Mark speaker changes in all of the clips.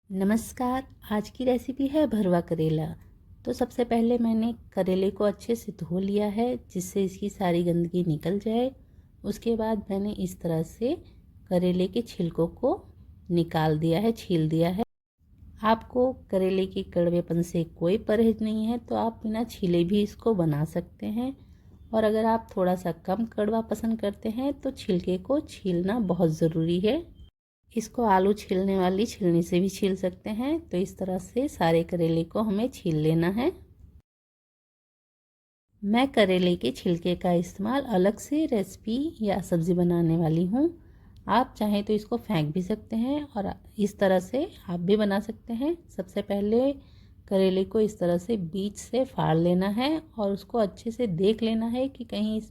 Speaker 1: नमस्कार। आज की रेसिपी है भरवा करेला। तो सबसे पहले मैंने करेले को अच्छे से धो लिया है जिससे इसकी सारी गंदगी निकल जाए। उसके बाद मैंने इस तरह से करेले के छिलकों को निकाल दिया है, छील दिया है। आपको करेले के कड़वेपन से कोई परहेज नहीं है तो आप बिना छीले भी इसको बना सकते हैं। और अगर आप थोड़ा सा कम कड़वा पसंद करते हैं तो छिलके को छीलना बहुत ज़रूरी है। इसको आलू छीलने वाली छीलनी से भी छील सकते हैं। तो इस तरह से सारे करेले को हमें छील लेना है। मैं करेले के छिलके का इस्तेमाल अलग से रेसिपी या सब्ज़ी बनाने वाली हूँ। आप चाहें तो इसको फेंक भी सकते हैं और इस तरह से आप भी बना सकते हैं। सबसे पहले करेले को इस तरह से बीच से फाड़ लेना है और उसको अच्छे से देख लेना है कि कहीं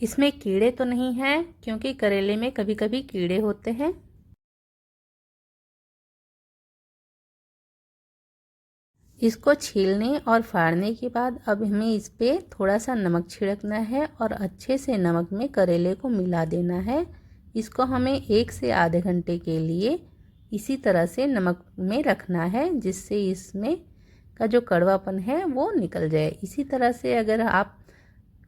Speaker 1: इसमें कीड़े तो नहीं हैं, क्योंकि करेले में कभी कभी कीड़े होते हैं। इसको छीलने और फाड़ने के बाद अब हमें इस पर थोड़ा सा नमक छिड़कना है और अच्छे से नमक में करेले को मिला देना है। इसको हमें 1 से आधे घंटे के लिए इसी तरह से नमक में रखना है जिससे इसमें का जो कड़वापन है वो निकल जाए। इसी तरह से अगर आप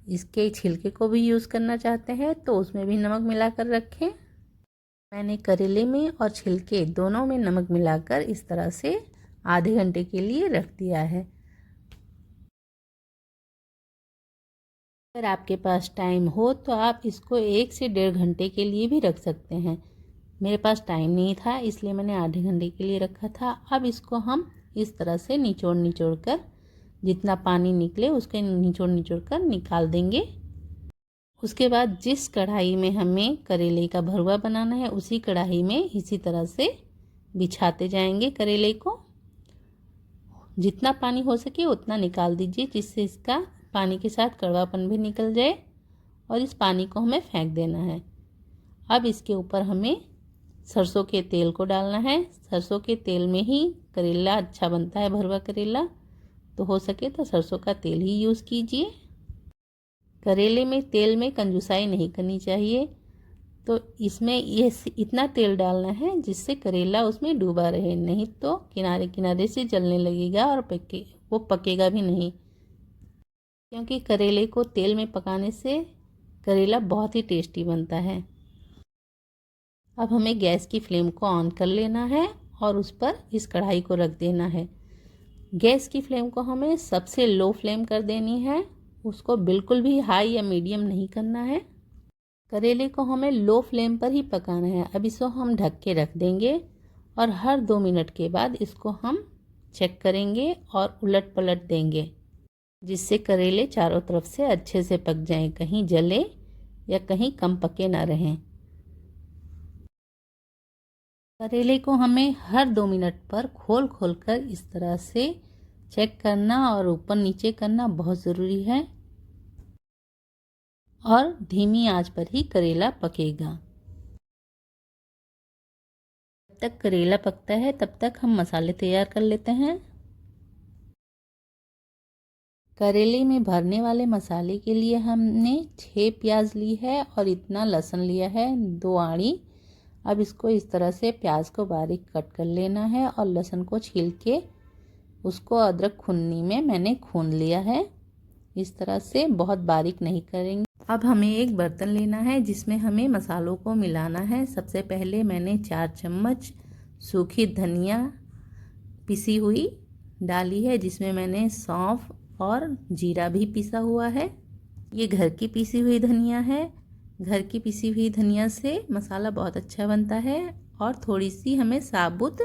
Speaker 1: इसके छिलके को भी यूज़ करना चाहते हैं तो उसमें भी नमक मिलाकर रखें। मैंने करेले में और छिलके दोनों में नमक मिलाकर इस तरह से आधे घंटे के लिए रख दिया है। अगर आपके पास टाइम हो तो आप इसको 1 से 1.5 घंटे के लिए भी रख सकते हैं। मेरे पास टाइम नहीं था इसलिए मैंने आधे घंटे के लिए रखा था। अब इसको हम इस तरह से निचोड़ निचोड़ कर जितना पानी निकले उसके निचोड़ निचोड़ कर निकाल देंगे। उसके बाद जिस कढ़ाई में हमें करेले का भरवा बनाना है उसी कढ़ाई में इसी तरह से बिछाते जाएंगे करेले को। जितना पानी हो सके उतना निकाल दीजिए जिससे इसका पानी के साथ कड़वापन भी निकल जाए और इस पानी को हमें फेंक देना है। अब इसके ऊपर हमें सरसों के तेल को डालना है। सरसों के तेल में ही करेला अच्छा बनता है, भरवा करेला। तो हो सके तो सरसों का तेल ही यूज़ कीजिए। करेले में तेल में कंजूसाई नहीं करनी चाहिए। तो इसमें ये इतना तेल डालना है जिससे करेला उसमें डूबा रहे, नहीं तो किनारे किनारे से जलने लगेगा और वो पकेगा भी नहीं। क्योंकि करेले को तेल में पकाने से करेला बहुत ही टेस्टी बनता है। अब हमें गैस की फ्लेम को ऑन कर लेना है और उस पर इस कढ़ाई को रख देना है। गैस की फ्लेम को हमें सबसे लो फ्लेम कर देनी है, उसको बिल्कुल भी हाई या मीडियम नहीं करना है। करेले को हमें लो फ्लेम पर ही पकाना है। अब इसको हम ढक के रख देंगे और हर 2 मिनट के बाद इसको हम चेक करेंगे और उलट पलट देंगे जिससे करेले चारों तरफ से अच्छे से पक जाएं, कहीं जले या कहीं कम पके ना रहें। करेले को हमें हर 2 मिनट पर खोल खोल कर इस तरह से चेक करना और ऊपर नीचे करना बहुत ज़रूरी है और धीमी आंच पर ही करेला पकेगा। जब तक करेला पकता है तब तक हम मसाले तैयार कर लेते हैं। करेले में भरने वाले मसाले के लिए हमने 6 प्याज ली है और इतना लहसुन लिया है, 2 आड़ी। अब इसको इस तरह से प्याज को बारीक कट कर लेना है और लहसुन को छील के उसको अदरक खूननी में मैंने खून लिया है। इस तरह से बहुत बारीक नहीं करेंगे। अब हमें एक बर्तन लेना है जिसमें हमें मसालों को मिलाना है। सबसे पहले मैंने 4 चम्मच सूखी धनिया पिसी हुई डाली है जिसमें मैंने सौंफ और जीरा भी पिसा हुआ है। ये घर की पिसी हुई धनिया है। घर की पिसी हुई धनिया से मसाला बहुत अच्छा बनता है। और थोड़ी सी हमें साबुत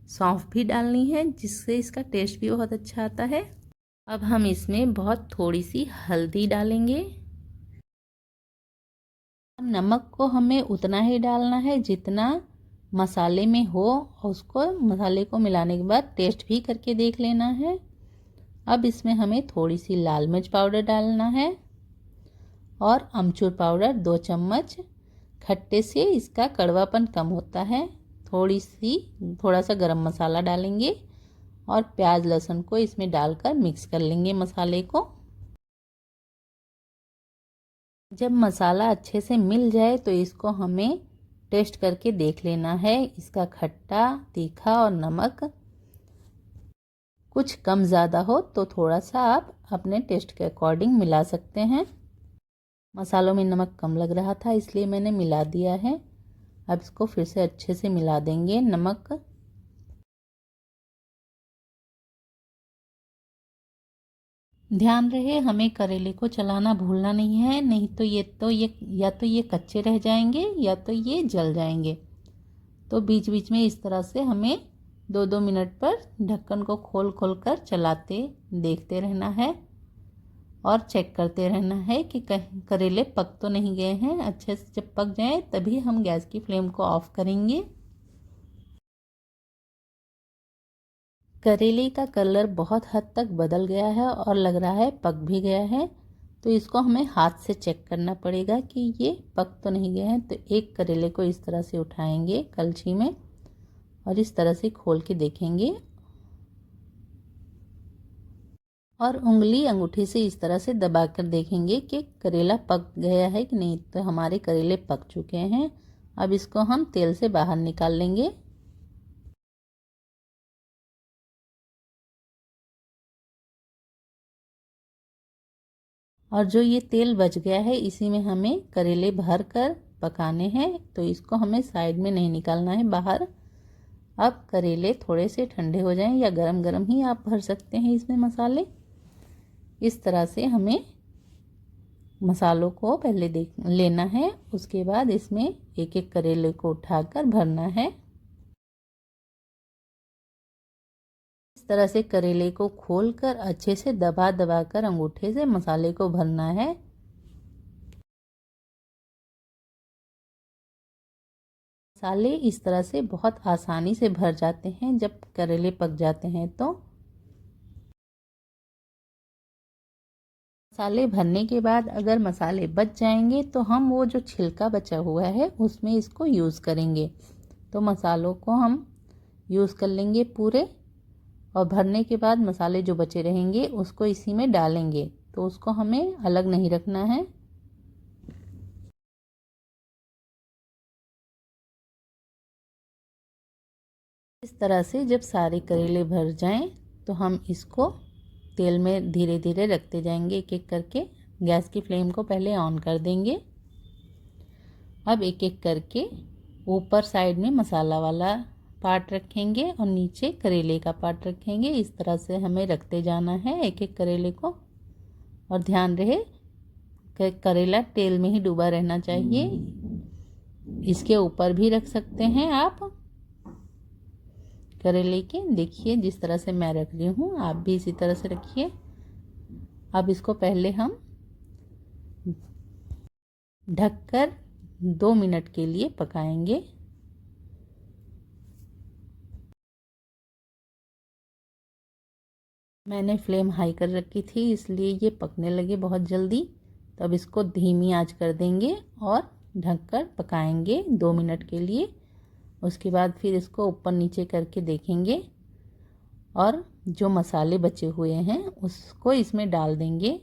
Speaker 1: सौंफ भी डालनी है जिससे इसका टेस्ट भी बहुत अच्छा आता है। अब हम इसमें बहुत थोड़ी सी हल्दी डालेंगे। नमक को हमें उतना ही डालना है जितना मसाले में हो और उसको मसाले को मिलाने के बाद टेस्ट भी करके देख लेना है। अब इसमें हमें थोड़ी सी लाल मिर्च पाउडर डालना है और अमचूर पाउडर 2 चम्मच। खट्टे से इसका कड़वापन कम होता है। थोड़ा सा गरम मसाला डालेंगे और प्याज लहसुन को इसमें डालकर मिक्स कर लेंगे मसाले को। जब मसाला अच्छे से मिल जाए तो इसको हमें टेस्ट करके देख लेना है इसका खट्टा, तीखा और नमक कुछ कम ज़्यादा हो तो थोड़ा सा आप अपने टेस्ट के अकॉर्डिंग मिला सकते हैं। मसालों में नमक कम लग रहा था इसलिए मैंने मिला दिया है। अब इसको फिर से अच्छे से मिला देंगे नमक। ध्यान रहे हमें करेले को चलाना भूलना नहीं है, नहीं तो ये या तो ये कच्चे रह जाएंगे या तो ये जल जाएंगे। तो बीच बीच में इस तरह से हमें 2-2 मिनट पर ढक्कन को खोल खोल कर चलाते देखते रहना है और चेक करते रहना है कि करेले पक तो नहीं गए हैं। अच्छे से जब पक जाए तभी हम गैस की फ्लेम को ऑफ करेंगे। करेले का कलर बहुत हद तक बदल गया है और लग रहा है पक भी गया है, तो इसको हमें हाथ से चेक करना पड़ेगा कि ये पक तो नहीं गए हैं। तो एक करेले को इस तरह से उठाएंगे कलछी में और इस तरह से खोल के देखेंगे और उंगली अंगूठे से इस तरह से दबाकर देखेंगे कि करेला पक गया है कि नहीं। तो हमारे करेले पक चुके हैं। अब इसको हम तेल से बाहर निकाल लेंगे। और जो ये तेल बच गया है इसी में हमें करेले भर कर पकाने हैं, तो इसको हमें साइड में नहीं निकालना है बाहर। अब करेले थोड़े से ठंडे हो जाएं या गरम गरम ही आप भर सकते हैं इसमें मसाले। इस तरह से हमें मसालों को पहले देख लेना है, उसके बाद इसमें एक एक करेले को उठाकर भरना है। इस तरह से करेले को खोलकर अच्छे से दबा दबा कर अंगूठे से मसाले को भरना है। मसाले इस तरह से बहुत आसानी से भर जाते हैं जब करेले पक जाते हैं। तो मसाले भरने के बाद अगर मसाले बच जाएंगे तो हम वो जो छिलका बचा हुआ है उसमें इसको यूज़ करेंगे। तो मसालों को हम यूज़ कर लेंगे पूरे और भरने के बाद मसाले जो बचे रहेंगे उसको इसी में डालेंगे। तो उसको हमें अलग नहीं रखना है। इस तरह से जब सारे करेले भर जाएं तो हम इसको तेल में धीरे धीरे रखते जाएंगे एक एक करके। गैस की फ्लेम को पहले ऑन कर देंगे। अब एक एक करके ऊपर साइड में मसाला वाला पार्ट रखेंगे और नीचे करेले का पार्ट रखेंगे। इस तरह से हमें रखते जाना है एक एक करेले को। और ध्यान रहे करेला तेल में ही डूबा रहना चाहिए। इसके ऊपर भी रख सकते हैं आप करेले के। देखिए जिस तरह से मैं रख रही हूँ आप भी इसी तरह से रखिए। अब इसको पहले हम ढककर 2 मिनट के लिए पकाएंगे। मैंने फ्लेम हाई कर रखी थी इसलिए ये पकने लगे बहुत जल्दी। तो अब इसको धीमी आंच कर देंगे और ढककर पकाएंगे 2 मिनट के लिए। उसके बाद फिर इसको ऊपर नीचे करके देखेंगे और जो मसाले बचे हुए हैं उसको इसमें डाल देंगे।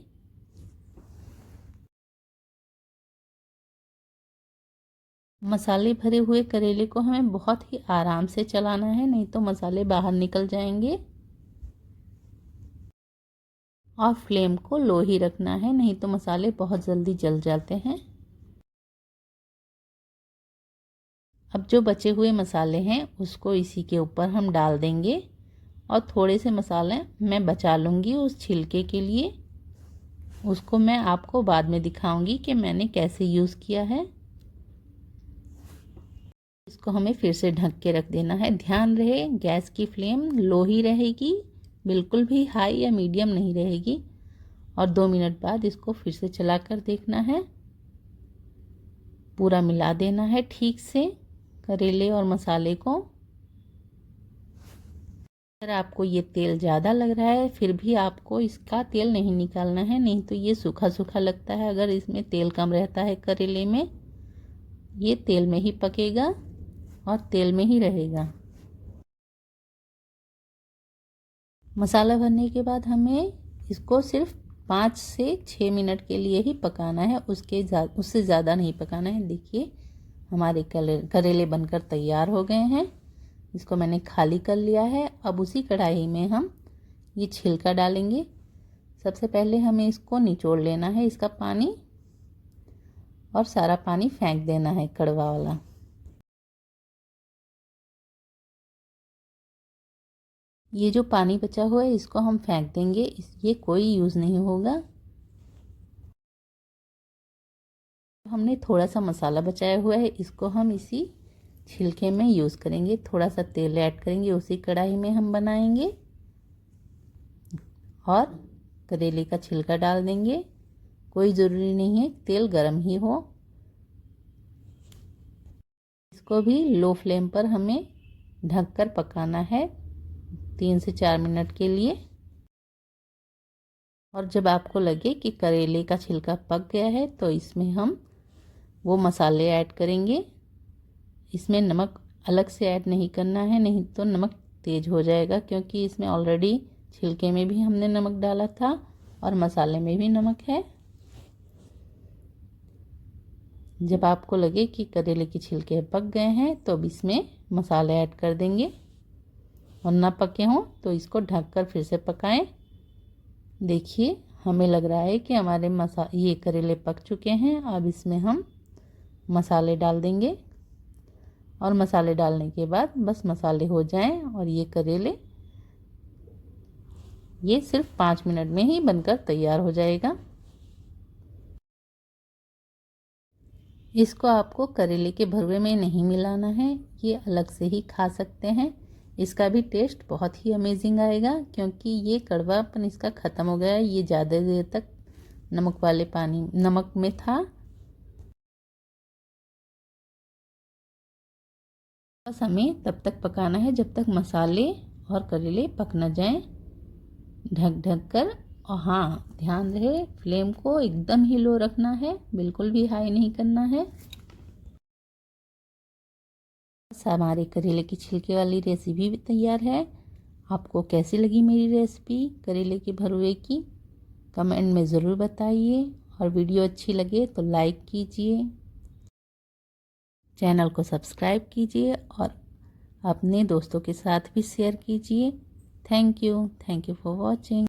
Speaker 1: मसाले भरे हुए करेले को हमें बहुत ही आराम से चलाना है, नहीं तो मसाले बाहर निकल जाएंगे। और फ्लेम को लो ही रखना है, नहीं तो मसाले बहुत जल्दी जल जाते हैं। अब जो बचे हुए मसाले हैं उसको इसी के ऊपर हम डाल देंगे और थोड़े से मसाले मैं बचा लूँगी उस छिलके के लिए। उसको मैं आपको बाद में दिखाऊंगी कि मैंने कैसे यूज़ किया है। इसको हमें फिर से ढक के रख देना है। ध्यान रहे गैस की फ्लेम लो ही रहेगी, बिल्कुल भी हाई या मीडियम नहीं रहेगी। और 2 मिनट बाद इसको फिर से चलाकर देखना है, पूरा मिला देना है ठीक से करेले और मसाले को। अगर आपको ये तेल ज़्यादा लग रहा है फिर भी आपको इसका तेल नहीं निकालना है, नहीं तो ये सूखा सूखा लगता है। अगर इसमें तेल कम रहता है करेले में, ये तेल में ही पकेगा और तेल में ही रहेगा। मसाला भरने के बाद हमें इसको सिर्फ 5 से 6 मिनट के लिए ही पकाना है, उससे ज़्यादा नहीं पकाना है। देखिए हमारे करेले बनकर तैयार हो गए हैं। इसको मैंने खाली कर लिया है। अब उसी कढ़ाई में हम ये छिलका डालेंगे। सबसे पहले हमें इसको निचोड़ लेना है, इसका पानी, और सारा पानी फेंक देना है कड़वा वाला। ये जो पानी बचा हुआ है इसको हम फेंक देंगे, ये कोई यूज़ नहीं होगा। हमने थोड़ा सा मसाला बचाया हुआ है, इसको हम इसी छिलके में यूज़ करेंगे। थोड़ा सा तेल ऐड करेंगे, उसी कढ़ाई में हम बनाएंगे और करेले का छिलका डाल देंगे। कोई ज़रूरी नहीं है तेल गरम ही हो। इसको भी लो फ्लेम पर हमें ढककर पकाना है 3 से 4 मिनट के लिए। और जब आपको लगे कि करेले का छिलका पक गया है तो इसमें हम वो मसाले ऐड करेंगे। इसमें नमक अलग से ऐड नहीं करना है, नहीं तो नमक तेज हो जाएगा, क्योंकि इसमें ऑलरेडी छिलके में भी हमने नमक डाला था और मसाले में भी नमक है। जब आपको लगे कि करेले के छिलके पक गए हैं तो अब इसमें मसाले ऐड कर देंगे, और ना पके हों तो इसको ढककर फिर से पकाएं। देखिए हमें लग रहा है कि हमारे ये करेले पक चुके हैं। अब इसमें हम मसाले डाल देंगे, और मसाले डालने के बाद बस मसाले हो जाएं और ये करेले ये सिर्फ 5 मिनट में ही बनकर तैयार हो जाएगा। इसको आपको करेले के भरवे में नहीं मिलाना है, ये अलग से ही खा सकते हैं। इसका भी टेस्ट बहुत ही अमेजिंग आएगा, क्योंकि ये कड़वापन इसका ख़त्म हो गया है। ये ज़्यादा देर तक नमक में था। बस हमें तब तक पकाना है जब तक मसाले और करेले पक न जाएं, ढक ढक कर। और हाँ, ध्यान रहे फ्लेम को एकदम ही लो रखना है, बिल्कुल भी हाई नहीं करना है। बस हमारे करेले की छिलके वाली रेसिपी भी तैयार है। आपको कैसी लगी मेरी रेसिपी करेले के भरवे की, कमेंट में ज़रूर बताइए। और वीडियो अच्छी लगे तो लाइक कीजिए, चैनल को सब्सक्राइब कीजिए और अपने दोस्तों के साथ भी शेयर कीजिए। Thank you for watching.